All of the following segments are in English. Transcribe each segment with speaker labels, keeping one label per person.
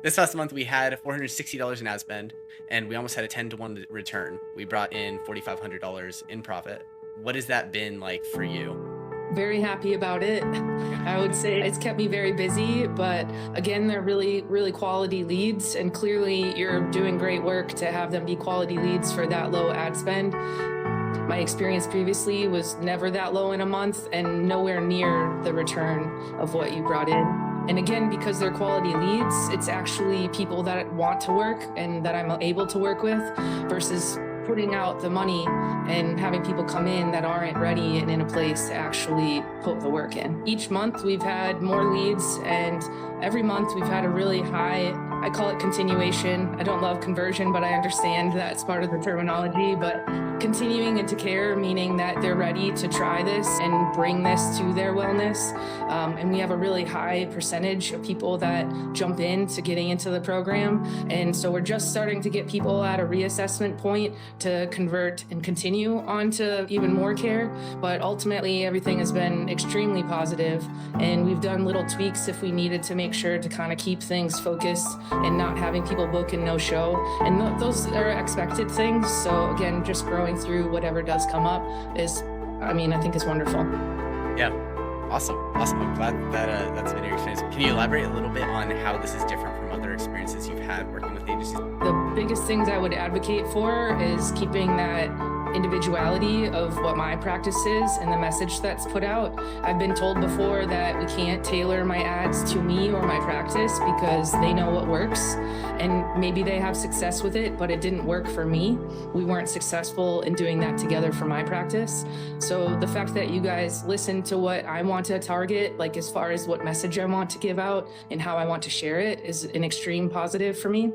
Speaker 1: This past month, we had $460 in ad spend, and we almost had a 10 to 1 return. We brought in $4,500 in profit. What has that been like for you?
Speaker 2: Very happy about it. I would say it's kept me very busy, but again, they're really, really quality leads, and clearly you're doing great work to have them be quality leads for that low ad spend. My experience previously was never that low in a month and nowhere near the return of what you brought in. And again, because they're quality leads, it's actually people that want to work and that I'm able to work with versus putting out the money and having people come in that aren't ready and in a place to actually put the work in. Each month we've had more leads, and every month we've had a really high, I call it continuation. I don't love conversion, but I understand that's part of the terminology. But continuing into care, meaning that they're ready to try this and bring this to their wellness. And we have a really high percentage of people that jump into getting into the program. And so we're just starting to get people at a reassessment point to convert and continue on to even more care. But ultimately, everything has been extremely positive, and we've done little tweaks if we needed to make sure to kind of keep things focused and not having people book and no show. And those are expected things. So again, just growing through whatever does come up is, I think it's wonderful.
Speaker 1: Yeah, awesome. I'm glad that that's been your experience. Can you elaborate a little bit on how this is different from other experiences you've had working with agencies?
Speaker 2: The biggest things I would advocate for is keeping that individuality of what my practice is and the message that's put out. I've been told before that we can't tailor my ads to me or my practice because they know what works, and maybe they have success with it, but it didn't work for me. We weren't successful in doing that together for my practice. So the fact that you guys listen to what I want to target, like as far as what message I want to give out and how I want to share it, is an extreme positive for me.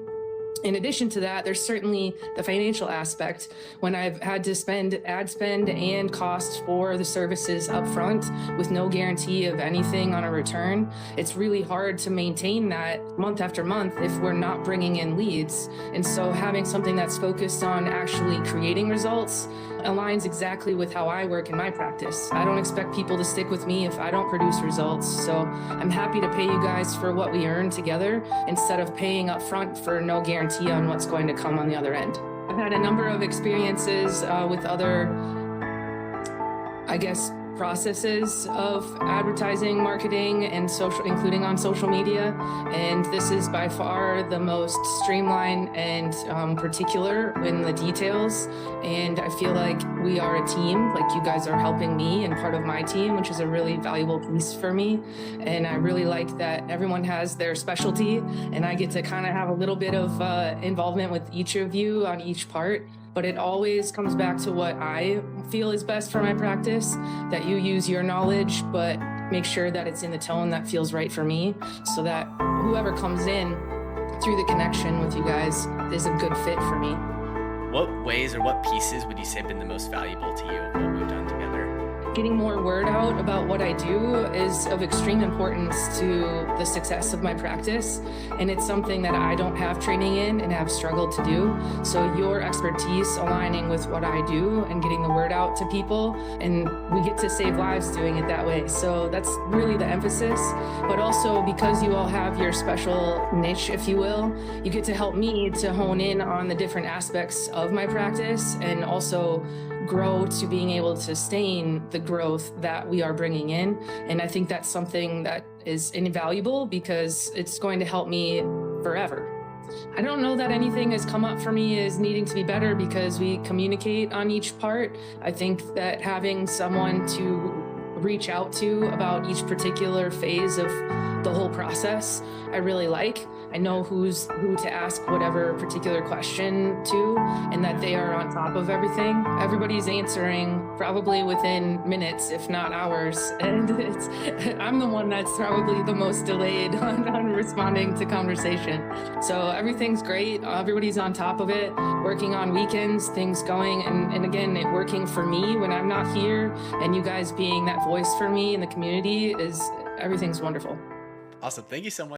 Speaker 2: In addition to that, there's certainly the financial aspect. When I've had to spend ad spend and cost for the services up front with no guarantee of anything on a return, it's really hard to maintain that month after month if we're not bringing in leads. And so having something that's focused on actually creating results aligns exactly with how I work in my practice. I don't expect people to stick with me if I don't produce results. So I'm happy to pay you guys for what we earn together instead of paying up front for no guarantee on what's going to come on the other end. I've had a number of experiences with other, processes of advertising, marketing, and social, including on social media. And this is by far the most streamlined and particular in the details. And I feel like we are a team, like you guys are helping me and part of my team, which is a really valuable piece for me. And I really like that everyone has their specialty, and I get to kind of have a little bit of involvement with each of you on each part. But it always comes back to what I feel is best for my practice, that you use your knowledge, but make sure that it's in the tone that feels right for me, so that whoever comes in through the connection with you guys is a good fit for me.
Speaker 1: What ways or what pieces would you say have been the most valuable to you of what we've done together?
Speaker 2: Getting more word out about what I do is of extreme importance to the success of my practice, and it's something that I don't have training in and have struggled to do. So your expertise aligning with what I do and getting the word out to people, and we get to save lives doing it that way. So that's really the emphasis. But also, because you all have your special niche, if you will, you get to help me to hone in on the different aspects of my practice and also grow to being able to sustain the growth that we are bringing in. And I think that's something that is invaluable because it's going to help me forever. I don't know that anything has come up for me as needing to be better because we communicate on each part. I think that having someone to reach out to about each particular phase of the whole process, I really like. I know who to ask whatever particular question to, and that they are on top of everything. Everybody's answering probably within minutes, if not hours. And I'm the one that's probably the most delayed on responding to conversation. So everything's great. Everybody's on top of it, working on weekends, things going. And again, it working for me when I'm not here, and you guys being that voice for me in the community, is everything's wonderful.
Speaker 1: Awesome. Thank you so much.